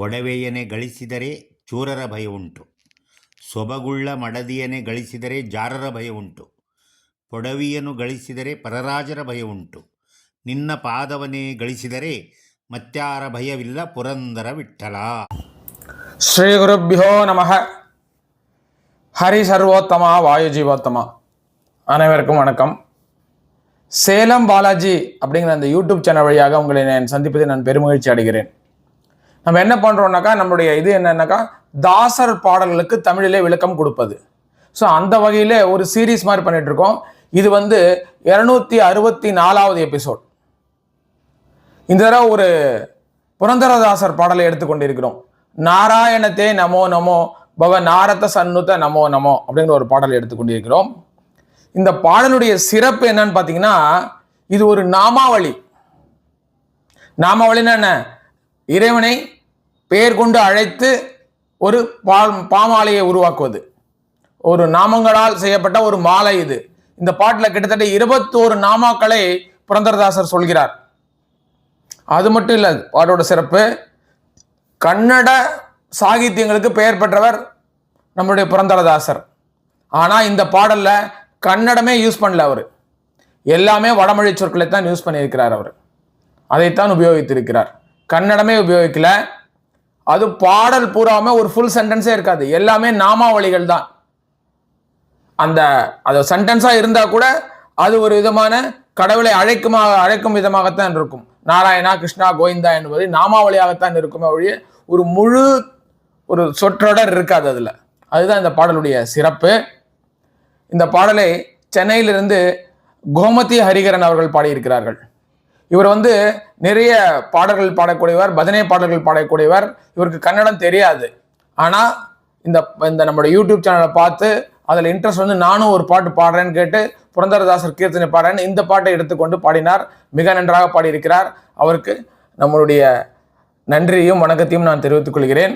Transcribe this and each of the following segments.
ಒಡವೆಯನ್ನೇ ಗಳಿಸಿದರೆ ಚೋರರ ಭಯ ಉಂಟು. ಸೊಬಗುಳ್ಳ ಮಡದಿಯನ್ನೇ ಗಳಿಸಿದರೆ ಜಾರರ ಭಯ ಉಂಟು. ಪೊಡವಿಯನ್ನು ಗಳಿಸಿದರೆ ಪರರಾಜರ ಭಯ ಉಂಟು. ನಿನ್ನ ಪಾದವನ್ನೇ ಗಳಿಸಿದರೆ ಮತ್ಯಾರ ಭಯವಿಲ್ಲ ಪುರಂದರ ವಿಠಲ. ஸ்ரீ குருப்பியோ நமக. ஹரி சர்வோத்தமா வாயு ஜீவோத்தமா. அனைவருக்கும் வணக்கம். சேலம் பாலாஜி அப்படிங்கிற அந்த யூடியூப் சேனல் வழியாக உங்களை நான் சந்திப்பதை நான் பெருமகிழ்ச்சி அடைகிறேன். நம்ம என்ன பண்ணுறோம்னாக்கா, நம்மளுடைய இது என்னன்னாக்கா, தாசர் பாடல்களுக்கு தமிழிலே விளக்கம் கொடுப்பது. ஸோ அந்த வகையில் ஒரு சீரீஸ் மாதிரி பண்ணிட்டு இருக்கோம். இது 264வது எபிசோட். இந்த தடவை ஒரு புரந்தரதாசர் பாடலை எடுத்துக்கொண்டிருக்கிறோம். நாராயணத்தே நமோ நமோ பவ நாரத சன்னுத நமோ நமோ அப்படிங்கிற ஒரு பாடலை எடுத்துக்கொண்டிருக்கிறோம். இந்த பாடலுடைய சிறப்பு என்னன்னு பார்த்தீங்கன்னா, இது ஒரு நாமாவளி. நாமாவளின்னா என்ன? இறைவனை பெயர் கொண்டு அழைத்து ஒரு பாமாலையை உருவாக்குவது. ஒரு நாமங்களால் செய்யப்பட்ட ஒரு மாலை இது. இந்த பாட்டில் கிட்டத்தட்ட 21 நாமாக்களை புரந்தரதாசர் சொல்கிறார். அது மட்டும் இல்லை, பாட்டோட சிறப்பு, கன்னட சாகித்யங்களுக்கு பெயர் பெற்றவர் நம்முடைய புரந்தரதாசர். ஆனால் இந்த பாடல்ல கன்னடமே யூஸ் பண்ணல. அவர் எல்லாமே வடமொழி சொற்களை தான் யூஸ் பண்ணியிருக்கிறார். அவர் அதைத்தான் உபயோகித்திருக்கிறார். கன்னடமே உபயோகிக்கல. அது பாடல் பூராமே ஒரு ஃபுல் சென்டென்ஸே இருக்காது. எல்லாமே நாமாவளிகள் தான். அது சென்டென்ஸா இருந்தா கூட அது ஒரு விதமான கடவுளை அழைக்கும் விதமாகத்தான் இருக்கும். நாராயணா, கிருஷ்ணா, கோவிந்தா என்பது நாமாவளியாகத்தான் இருக்குமே ஒழிய ஒரு முழு ஒரு சொற்றொடர் இருக்காது அதுல. அதுதான் இந்த பாடலுடைய சிறப்பு. இந்த பாடலை சென்னையிலிருந்து கோமதி ஹரிகரன் அவர்கள் பாடியிருக்கிறார்கள். இவர் நிறைய பாடல்கள் பாடக்கூடியவர், பஜனை பாடல்கள் பாடக்கூடியவர். இவருக்கு கன்னடம் தெரியாது. ஆனால் இந்த நம்மளோட யூடியூப் சேனலை பார்த்து அதில் இன்ட்ரெஸ்ட் நானும் ஒரு பாட்டு பாடுறேன்னு கேட்டு புரந்தரதாசர் கீர்த்தனை பாடுறேன்னு இந்த பாட்டை எடுத்துக்கொண்டு பாடினார். மிக நன்றாக பாடியிருக்கிறார். அவருக்கு நம்மளுடைய நன்றியையும் வணக்கத்தையும் நான் தெரிவித்துக் கொள்கிறேன்.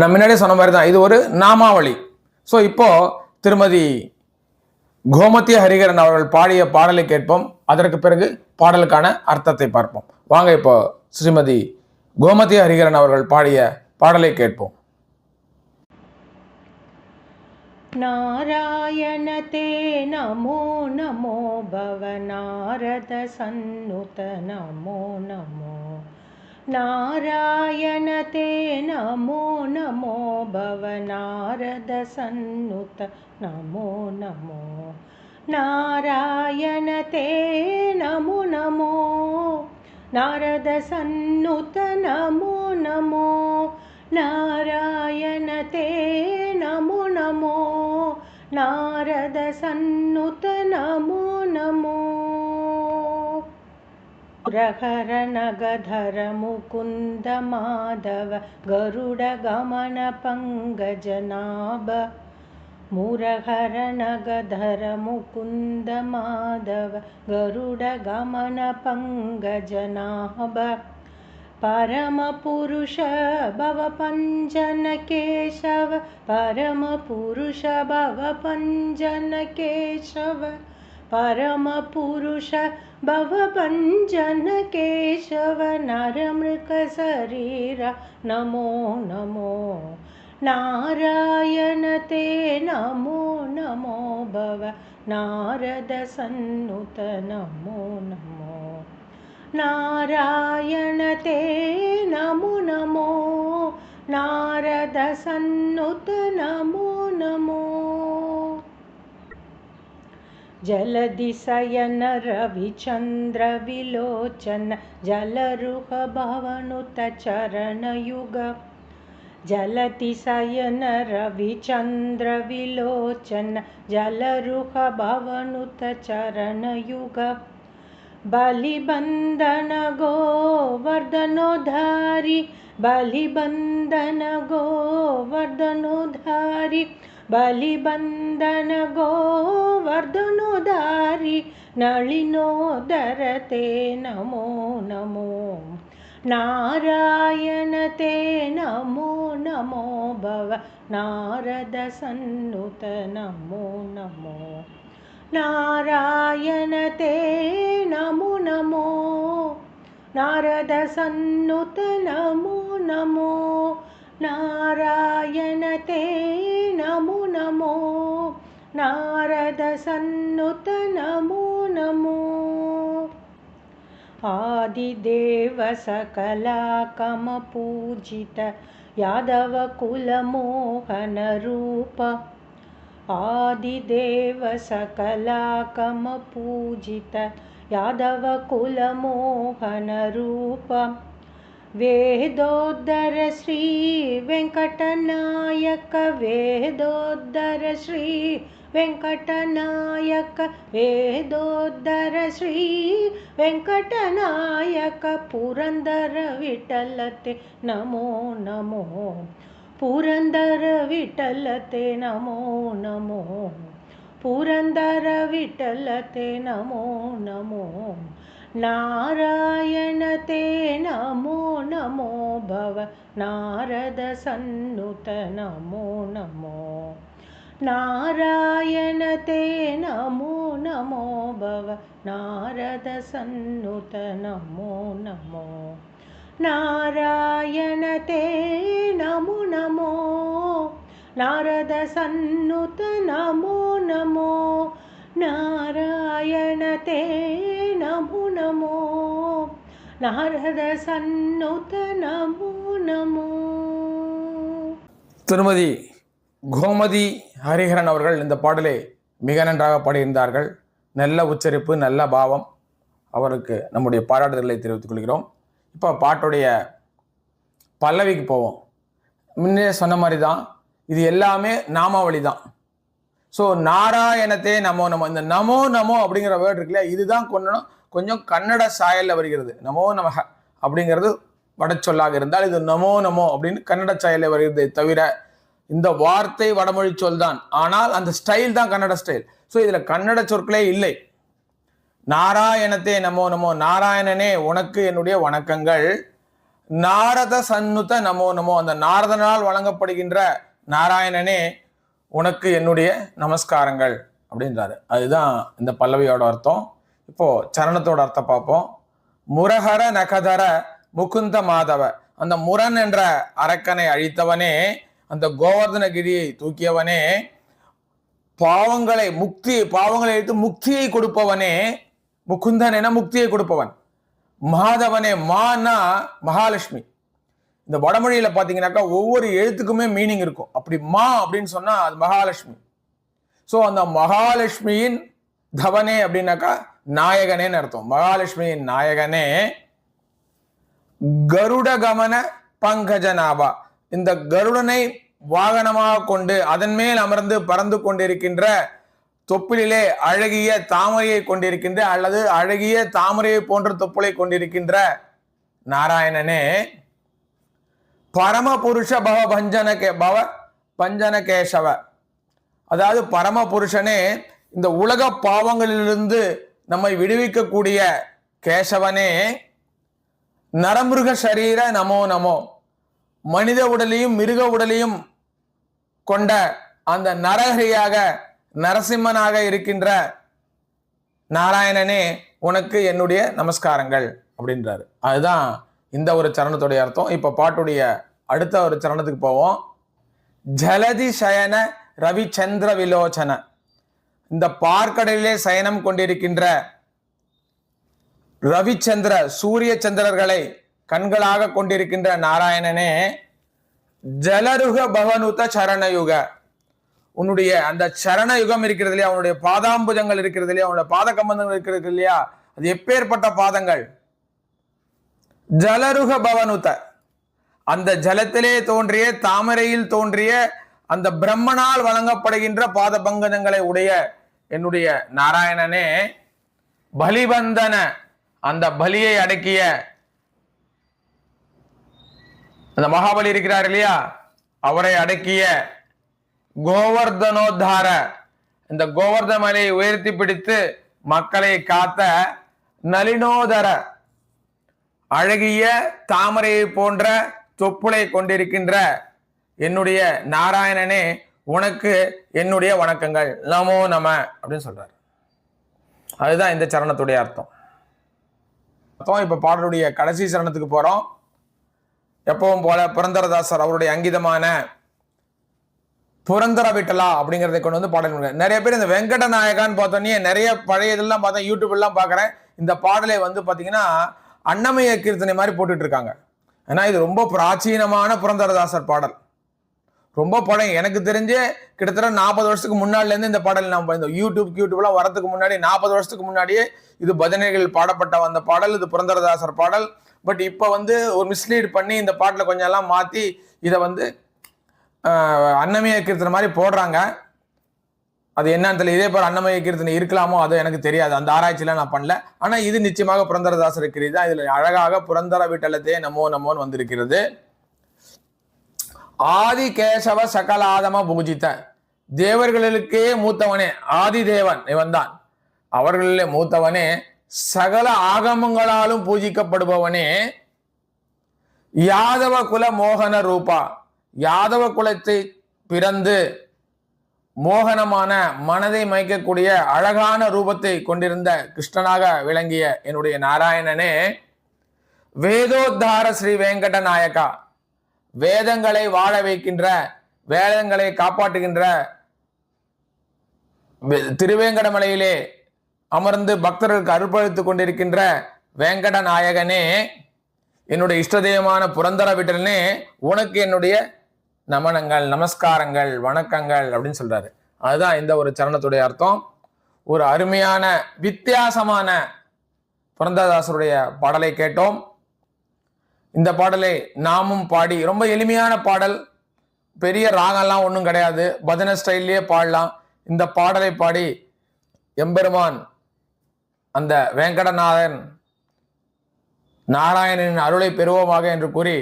நான் முன்னாடியே சொன்ன மாதிரி தான் இது ஒரு நாமாவளி. ஸோ இப்போ திருமதி கோமதி ஹரிகரன் அவர்கள் பாடிய பாடலை கேட்போம். அதற்கு பிறகு பாடலுக்கான அர்த்தத்தை பார்ப்போம். வாங்க இப்போ ஸ்ரீமதி கோமதி ஹரிகரன் அவர்கள் பாடிய பாடலை கேட்போம். நாராயண தே நமோ நமோ பவ நாரத சன்னுத நமோ நமோ. நாராயண தே நமோ நமோ பவ நாரத சன்னுத நமோ நமோ. நாராயண தே நமோ நமோ நாரத சன்னுத நமோ நமோ. நாராயண தே நமோ நமோ நாரத சன்னுத நமோ நமோ. முரஹர நகதர முகுந்த மாதவ கருட கமன பங்கஜநாப. முரஹர நகதர முகுந்த மாதவ கருட கமன பங்கஜநாப. பரம புருஷ பவ பஞ்சன கேசவ. பரம புருஷ பவ பஞ்சன கேசவ. பரம புருஷ பவ பஞ்சன கேசவ. நரமிருக சரீர நமோ நமோ. நாராயண தே நமோ நமோ பவ நாரத சன்னுத நமோ நமோ. நாராயண தே நமோ நமோ நாரத சன்னுத நமோ நமோ. ஜலதிசயன ரவிச்சந்திர விலோச்சன ஜலருக பவனுத சரணயுக. ஜலதிசயன ரவிச்சந்திர விலோச்சன ஜலருக பவனுத சரணயுக. बलिबंधन गोवर्धनोधारी. बलिबंधन गोवर्धनोधारी. बलिबंधन गोवर्धनोधारी. नलिनोदरते नमो नमो. नारायण ते नमो नमो भव नारद सन्नुत नमो नमो. नारायण ते नमो नमो नारद सन्नुत नमो नमो नारायण ते नमो नमो नारद सन्नुत नमो नमो आदिदेव सकलाकम पूजित यादव कुल मोहन रूप आदिदेव सकलाकम पूजित यादव कुल मोहन रूप वेदोद्धर श्री वेंकटनायक वेदोद्धर श्री वेंकटनायक वेदोद्धर श्री वेंकटनायक पुरंदर विठ्ठलते नमो नमो पुरंदर विठ्ठलते नमो नमो पुरंदर विठ्ठलते नमो नमो नारायण ते नमो नमो भव नारद सन्नुत नमो नमो नारायण ते नमो नमो भव नारद सन्नुत नमो नमो नारायण ते नमो नमो नारद सन्नुत नमो नमो नारायण ते नमो नमो नारद सन्नुत नमो नमो திருமதி கோமதி ஹரிஹரன் அவர்கள் இந்த பாடலை மிக நன்றாக பாடியிருந்தார்கள். நல்ல உச்சரிப்பு, நல்ல பாவம். அவருக்கு நம்முடைய பாராட்டுதல்களை தெரிவித்துக் கொள்கிறோம். இப்போ பாட்டுடைய பல்லவிக்கு போவோம். முன்னே சொன்ன மாதிரி தான் இது எல்லாமே நாமாவளி தான். ஸோ நாராயணத்தே நமோ நமோ, இந்த நமோ நமோ அப்படிங்கிற வேர்டு இருக்குல்ல, இதுதான் கொஞ்சம் கன்னட சாயலில் வருகிறது. நமோ நமக அப்படிங்கிறது வடச்சொல்லாக இருந்தால் இது நமோ நமோ அப்படின்னு கன்னட சாயலில் வருகிறதே தவிர இந்த வார்த்தை வடமொழி சொல் தான். ஆனால் அந்த ஸ்டைல் தான் கன்னட ஸ்டைல். ஸோ இதில் கன்னட சொற்களே இல்லை. நாராயணத்தே நமோ நமோ, நாராயணனே உனக்கு என்னுடைய வணக்கங்கள். நாரத சன்னுத நமோ நமோ, அந்த நாரதனால் வழங்கப்படுகின்ற நாராயணனே உனக்கு என்னுடைய நமஸ்காரங்கள் அப்படின்றாரு. அதுதான் இந்த பல்லவியோட அர்த்தம். இப்போ சரணத்தோட அர்த்தம் பார்ப்போம். முரஹர நகதர முகுந்த மாதவ, அந்த முரண் என்ற அரக்கனை அழித்தவனே, அந்த கோவர்தனகிரியை தூக்கியவனே, பாவங்களை அழித்து முக்தியை கொடுப்பவனே, முகுந்தன் என முக்தியை கொடுப்பவன், மாதவனே, மானா மகாலட்சுமி. இந்த வடமொழியில பாத்தீங்கன்னாக்கா ஒவ்வொரு எழுத்துக்குமே மீனிங் இருக்கும். அப்படி மா அப்படின்னு சொன்னா அது மகாலட்சுமி. ஸோ அந்த மகாலட்சுமியின் தவனே அப்படின்னாக்கா நாயகனேன்னு அர்த்தம். மகாலட்சுமியின் நாயகனே. கருட கமன பங்கஜநாபா, இந்த கருடனை வாகனமாக கொண்டு அதன் மேல் அமர்ந்து பறந்து கொண்டிருக்கின்ற, தொப்பிலே அழகிய தாமரையை கொண்டிருக்கின்ற அல்லது அழகிய தாமரையை போன்ற தொப்புளை கொண்டிருக்கின்ற நாராயணனே. பரமபுருஷ பவ பஞ்சன கேசவ, அதாவது பரமபுருஷனே, இந்த உலக பாவங்களிலிருந்து நம்மை விடுவிக்கக்கூடிய கேசவனே. நரமிருக சரீர நமோ நமோ, மனித உடலையும் மிருக உடலையும் கொண்ட அந்த நரஹரியாக நரசிம்மனாக இருக்கின்ற நாராயணனே உனக்கு என்னுடைய நமஸ்காரங்கள் அப்படின்றாரு. அதுதான் இந்த ஒரு சரணத்துடைய அர்த்தம். இப்ப பாட்டுடைய அடுத்த ஒரு சரணத்துக்கு போவோம். ஜலதி சயன ரவிச்சந்திர விலோச்சன, இந்த பார்க்கடலிலே சயனம் கொண்டிருக்கின்ற ரவிச்சந்திர சூரிய சந்திரர்களை கண்களாக கொண்டிருக்கின்ற நாராயணனே. ஜலருக பவனுத சரணயுக, உன்னுடைய அந்த சரணயுகம் இருக்கிறது இல்லையா, அவனுடைய பாதாம்புஜங்கள் இருக்கிறது இல்லையா, அவனுடைய பாத கம்பந்தங்கள் இருக்கிறது இல்லையா, அது எப்பேற்பட்ட பாதங்கள். ஜலருக பவனுத, அந்த ஜலத்திலே தோன்றிய தாமரையில் தோன்றிய அந்த பிரம்மனால் வழங்கப்படுகின்ற பாத பங்கஜங்களை உடைய என்னுடைய நாராயணனே. பலிபந்தன, அந்த பலியை அடக்கிய அந்த மகாபலி இருக்கிறார் இல்லையா, அவரை அடக்கிய கோவர்தனோத்தார, இந்த கோவர்தன மலையை உயர்த்தி பிடித்து மக்களை காத்த நளினோதர, அழகிய தாமரையை போன்ற தொப்புளை கொண்டிருக்கின்ற என்னுடைய நாராயணனே உனக்கு என்னுடைய வணக்கங்கள். நமோ நம அப்படின்னு சொல்றாரு. அதுதான் இந்த சரணத்துடைய அர்த்தம். இப்ப பாடலுடைய கடைசி சரணத்துக்கு போறோம். எப்பவும் போல புரந்தரதாசர் அவருடைய அங்கிதமான புரந்தர விட்டலா அப்படிங்கிறதை கொண்டு வந்து பாடல். நிறைய பேர் இந்த வெங்கட நாயகான்னு பார்த்தோன்னே நிறைய பழைய இதெல்லாம் பார்த்தா யூடியூப் எல்லாம் பார்க்குறேன். இந்த பாடலை வந்து பார்த்தீங்கன்னா அன்னமய கீர்த்தனை மாதிரி போட்டுட்டு இருக்காங்க. ஏன்னா இது ரொம்ப பிராச்சீனமான புரந்தரதாசர் பாடல், ரொம்ப பழைய. எனக்கு தெரிஞ்சு கிட்டத்தட்ட 40 வருஷத்துக்கு முன்னாடிலேருந்து இந்த பாடல் நம்ம இந்த யூடியூப்லாம் வரதுக்கு முன்னாடி 40 வருஷத்துக்கு முன்னாடியே இது பஜனைகள் பாடப்பட்ட வந்த பாடல். இது புரந்தரதாசர் பாடல். பட் இப்போ வந்து ஒரு மிஸ்லீட் பண்ணி இந்த பாட்டில் கொஞ்சம் எல்லாம் மாற்றி இதை வந்து அன்னமய கீர்த்தனை மாதிரி போடுறாங்க. அது என்னன்னு தெரியல. இதே போல அன்னமய கீர்த்தனை இருக்கலாமோ அது எனக்கு தெரியாது, அந்த ஆராய்ச்சியெல்லாம் நான் பண்ணல. ஆனால் இது நிச்சயமாக புரந்தரதாசர் இருக்கிறது. இதில் அழகாக புரந்தர விட்டலத்தே நமோ நமோன்னு வந்திருக்கிறது. ஆதி கேசவ சகலாதம பூஜித்த, தேவர்களுக்கே மூத்தவனே, ஆதி தேவன் இவன் தான், அவர்களிலே மூத்தவனே, சகல ஆகமங்களாலும் பூஜிக்கப்படுபவனே, யாதவ குல மோகன ரூபா, யாதவ குலத்தை பிறந்து மோகனமான மனதை மயக்கக்கூடிய அழகான ரூபத்தை கொண்டிருந்த கிருஷ்ணனாக விளங்கிய என்னுடைய நாராயணனே, வேதோத்தார ஸ்ரீ வெங்கட நாயகா, வேதங்களை வாழ வைக்கின்ற, வேதங்களை காப்பாற்றுகின்ற திருவேங்கடமலையிலே அமர்ந்து பக்தர்களுக்கு அருள்பளித்துக் கொண்டிருக்கின்ற வெங்கட நாயகனே, என்னுடைய இஷ்டதேயமான புரந்தர விட்டலனே, உனக்கு என்னுடைய நமனங்கள், நமஸ்காரங்கள், வணக்கங்கள் அப்படின்னு சொல்றாரு. அதுதான் இந்த ஒரு சரணத்துடைய அர்த்தம். ஒரு அருமையான வித்தியாசமான புரந்தரதாசருடைய பாடலை கேட்டோம். இந்த பாடலை நாமும் பாடி, ரொம்ப எளிமையான பாடல், பெரிய ராகம்லாம் ஒன்றும் கிடையாது, பஜனை ஸ்டைல்லையே பாடலாம். இந்த பாடலை பாடி எம்பெருமான் அந்த வெங்கடநாதன் நாராயணனின் அருளை பெறுவோமாக என்று கூறி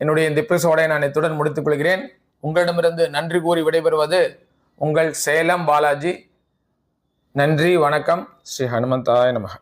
என்னுடைய இந்த எபிசோடை நான் இத்துடன் முடித்துக் கொள்கிறேன். உங்களிடமிருந்து நன்றி கூறி விடைபெறுவது உங்கள் சேலம் பாலாஜி. நன்றி, வணக்கம். ஸ்ரீ ஹனுமந்தாய நமக.